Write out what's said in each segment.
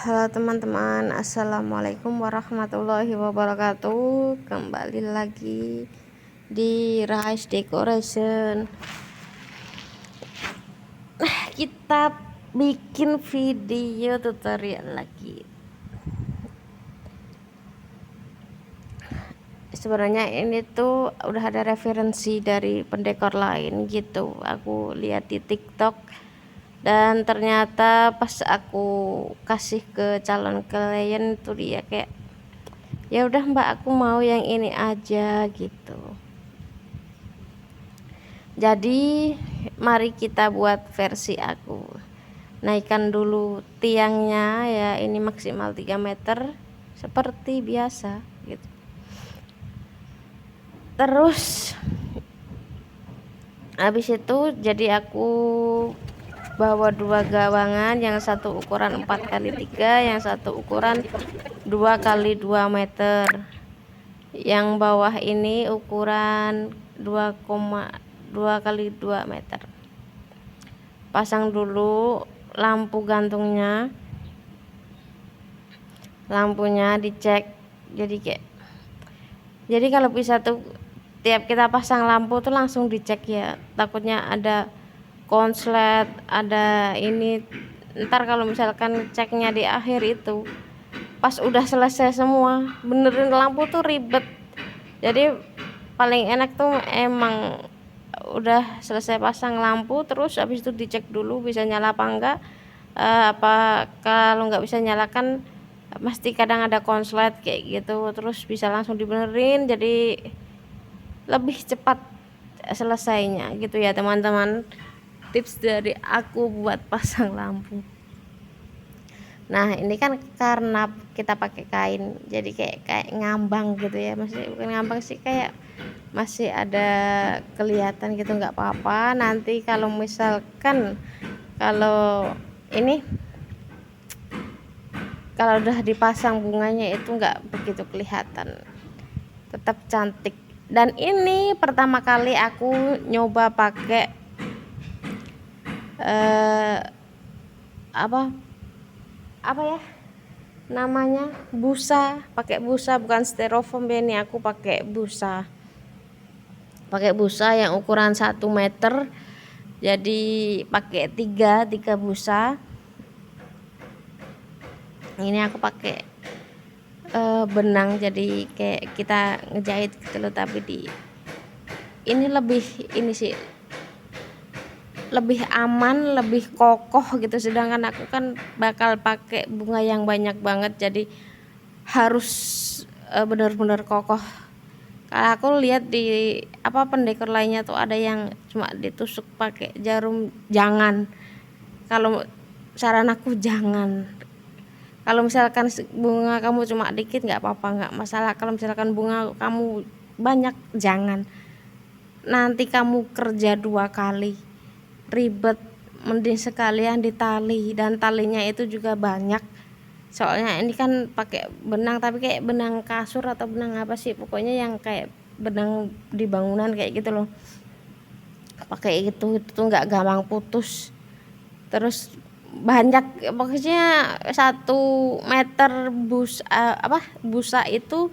Halo teman-teman, assalamualaikum warahmatullahi wabarakatuh. Kembali lagi di Rais Decoration. Kita bikin video tutorial lagi. Sebenarnya ini tuh udah ada referensi dari pendekor lain gitu. Aku lihat di TikTok dan ternyata pas aku kasih ke calon klien itu dia kayak, ya udah mbak, aku mau yang ini aja gitu. Jadi mari kita buat versi aku. Naikkan dulu tiangnya ya, ini maksimal 3 meter seperti biasa gitu. Terus habis itu jadi aku bawa dua gawangan, yang satu ukuran 4x3, yang satu ukuran 2x2 meter. Yang bawah ini ukuran 2,2x2 meter. Pasang dulu lampu gantungnya, lampunya dicek. Jadi kalau bisa tuh tiap kita pasang lampu tuh langsung dicek ya, takutnya ada konslet, ada ini. Ntar kalau misalkan ceknya di akhir itu pas udah selesai semua benerin lampu tuh ribet. Jadi paling enak tuh emang udah selesai pasang lampu terus habis itu dicek dulu bisa nyala apa enggak. Apa kalau nggak bisa nyalakan pasti kadang ada konslet kayak gitu, terus bisa langsung dibenerin jadi lebih cepat selesainya gitu ya teman-teman. Tips dari aku buat pasang lampu. Nah ini kan karena kita pakai kain jadi kayak ngambang gitu ya, masih bukan ngambang sih, kayak masih ada kelihatan gitu. Nggak apa-apa, nanti kalau misalkan kalau ini kalau udah dipasang bunganya itu nggak begitu kelihatan, tetap cantik. Dan ini pertama kali aku nyoba pakai apa ya namanya, busa. Pakai busa, bukan styrofoam ya, ini aku pakai busa yang ukuran 1 meter. Jadi pakai tiga busa. Ini aku pakai benang, jadi kayak kita ngejahit gitu loh, tapi ini lebih aman, lebih kokoh gitu. Sedangkan aku kan bakal pakai bunga yang banyak banget, jadi harus benar-benar kokoh. Kalau aku lihat di pendekor lainnya tuh ada yang cuma ditusuk pakai jarum, jangan. Kalau saran aku jangan. Kalau misalkan bunga kamu cuma dikit nggak apa-apa, nggak masalah. Kalau misalkan bunga kamu banyak, jangan. Nanti kamu kerja 2 kali, ribet. Mending sekalian ditali, dan talinya itu juga banyak. Soalnya ini kan pakai benang, tapi kayak benang kasur atau benang apa sih, pokoknya yang kayak benang di bangunan kayak gitu loh. Pakai itu nggak gampang putus. Terus banyak, pokoknya 1 meter busa itu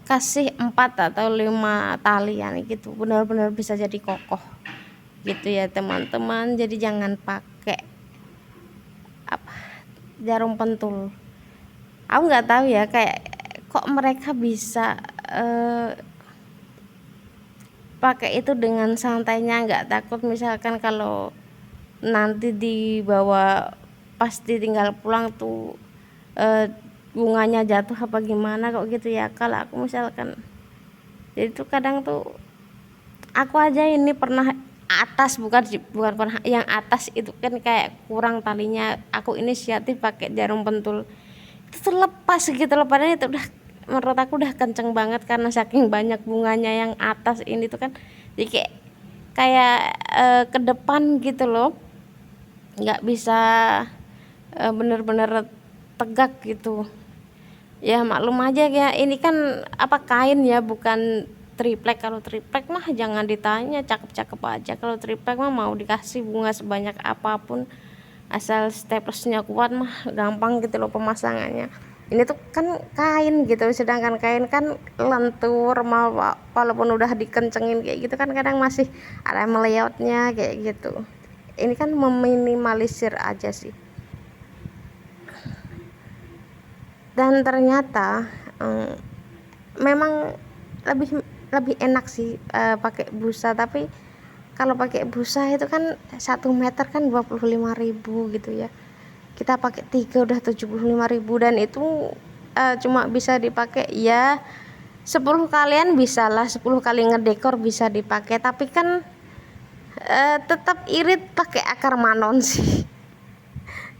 kasih 4 atau 5 talian gitu, benar-benar bisa jadi kokoh gitu ya teman-teman. Jadi jangan pakai jarum pentul. Aku nggak tahu ya, kayak kok mereka bisa pakai itu dengan santainya, nggak takut misalkan kalau nanti dibawa pasti tinggal pulang tuh bunganya jatuh apa gimana kok gitu ya. Kalau aku misalkan, jadi tuh kadang tuh aku aja ini pernah atas, bukan pernah, yang atas itu kan kayak kurang talinya, aku inisiatif pakai jarum pentul, itu tuh lepas gitu loh. Padahal itu udah, menurut aku udah kenceng banget karena saking banyak bunganya yang atas ini tuh kan, jadi kayak ke depan gitu loh, nggak bisa bener-bener tegak gitu ya. Maklum aja ya, ini kan kain ya, bukan triplek. Kalau triplek mah jangan ditanya, cakep-cakep aja. Kalau triplek mah mau dikasih bunga sebanyak apapun asal staplernya kuat mah gampang gitu loh pemasangannya. Ini tuh kan kain gitu, sedangkan kain kan lentur, walaupun udah dikencengin kayak gitu kan kadang masih ada meleotnya kayak gitu. Ini kan meminimalisir aja sih. Dan ternyata memang lebih lebih enak sih pakai busa, tapi kalau pakai busa itu kan 1 meter kan 25.000 gitu ya, kita pakai 3 udah 75.000, dan itu cuma bisa dipakai ya 10 kalian bisa lah, 10 kali ngedekor bisa dipakai, tapi kan tetap irit pakai akar manon sih.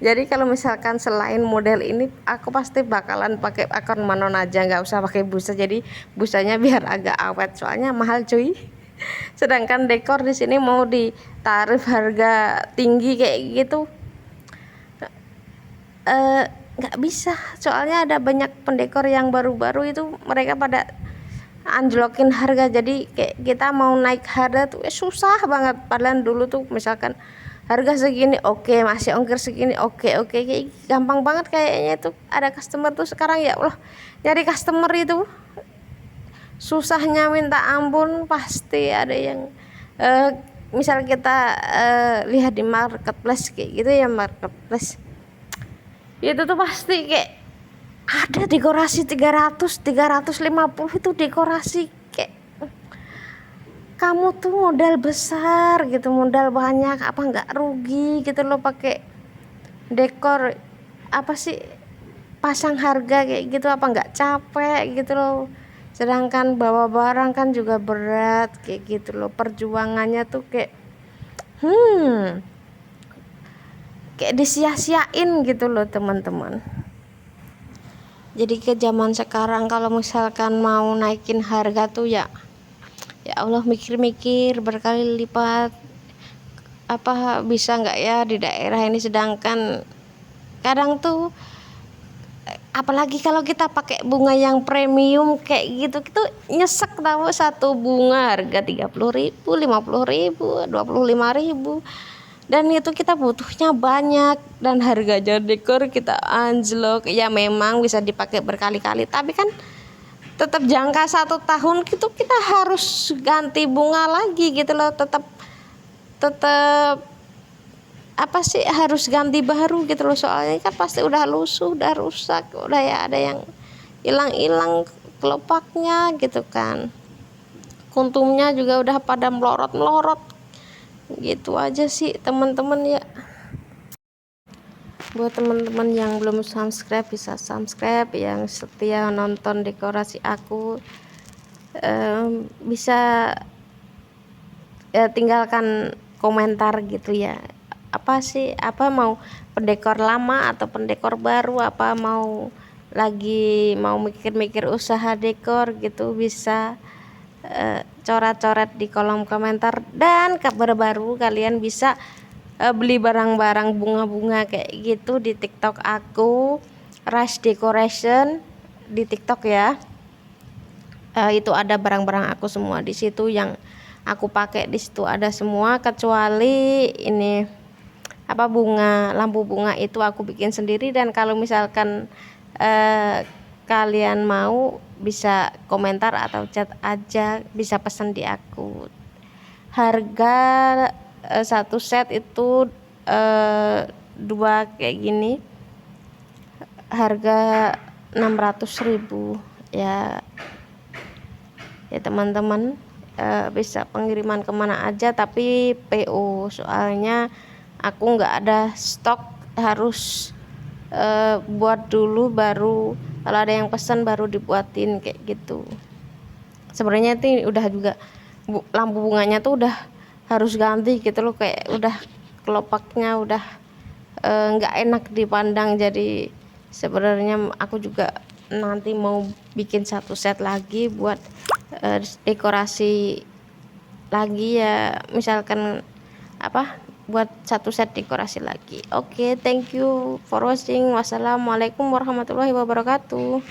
Jadi kalau misalkan selain model ini aku pasti bakalan pakai akar manon aja, nggak usah pakai busa. Jadi busanya biar agak awet, soalnya mahal cuy. Sedangkan dekor di sini mau ditarif harga tinggi kayak gitu nggak bisa, soalnya ada banyak pendekor yang baru-baru itu mereka pada anjlokin harga, jadi kayak kita mau naik harga tuh susah banget. Padahal dulu tuh misalkan harga segini oke, masih ongkir segini oke, kayak gampang banget kayaknya tuh ada customer tuh. Sekarang ya Allah, nyari customer itu susahnya minta ampun. Pasti ada yang misal kita lihat di marketplace kayak gitu ya, marketplace itu tuh pasti kayak ada dekorasi 300 350, itu dekorasi kayak kamu tuh modal besar gitu, modal banyak, apa nggak rugi gitu loh pakai dekor, apa sih pasang harga kayak gitu, apa nggak capek gitu loh. Sedangkan bawa barang kan juga berat kayak gitu loh, perjuangannya tuh kayak disia-siain gitu loh teman-teman. Jadi ke zaman sekarang kalau misalkan mau naikin harga tuh ya Allah, mikir-mikir berkali lipat, apa bisa nggak ya di daerah ini. Sedangkan kadang tuh apalagi kalau kita pakai bunga yang premium kayak gitu, itu nyesek tahu, satu bunga harga 30.000, 50.000, 25.000, dan itu kita butuhnya banyak, dan harga dekor kita anjlok. Ya memang bisa dipakai berkali-kali, tapi kan tetap jangka 1 tahun gitu kita harus ganti bunga lagi gitu loh, tetap apa sih harus ganti baru gitu loh, soalnya kan pasti udah lusuh, udah rusak, udah ya ada yang hilang kelopaknya gitu kan, kuntumnya juga udah pada melorot gitu aja sih teman-teman ya. Buat teman-teman yang belum subscribe bisa subscribe, yang setia nonton dekorasi aku bisa tinggalkan komentar gitu ya, apa sih, apa mau pendekor lama atau pendekor baru, apa mau lagi mau mikir-mikir usaha dekor gitu, bisa coret-coret di kolom komentar. Dan kabar baru, kalian bisa beli barang-barang bunga-bunga kayak gitu di TikTok aku, Rush Decoration di TikTok ya. Itu ada barang-barang aku semua di situ, yang aku pakai di situ ada semua, kecuali ini apa, lampu bunga itu aku bikin sendiri. Dan kalau misalkan kalian mau bisa komentar atau chat aja, bisa pesan di aku. Harga satu set itu 2 kayak gini harga 600.000 ya teman-teman. Bisa pengiriman kemana aja tapi PO, soalnya aku nggak ada stok, harus buat dulu, baru kalau ada yang pesan baru dibuatin kayak gitu. Sebenarnya itu udah juga lampu bunganya tuh udah harus ganti gitu loh, kayak udah kelopaknya udah nggak enak dipandang. Jadi sebenarnya aku juga nanti mau bikin 1 set lagi buat dekorasi lagi ya, misalkan apa, buat 1 set dekorasi lagi. Oke, thank you for watching. Wassalamualaikum warahmatullahi wabarakatuh.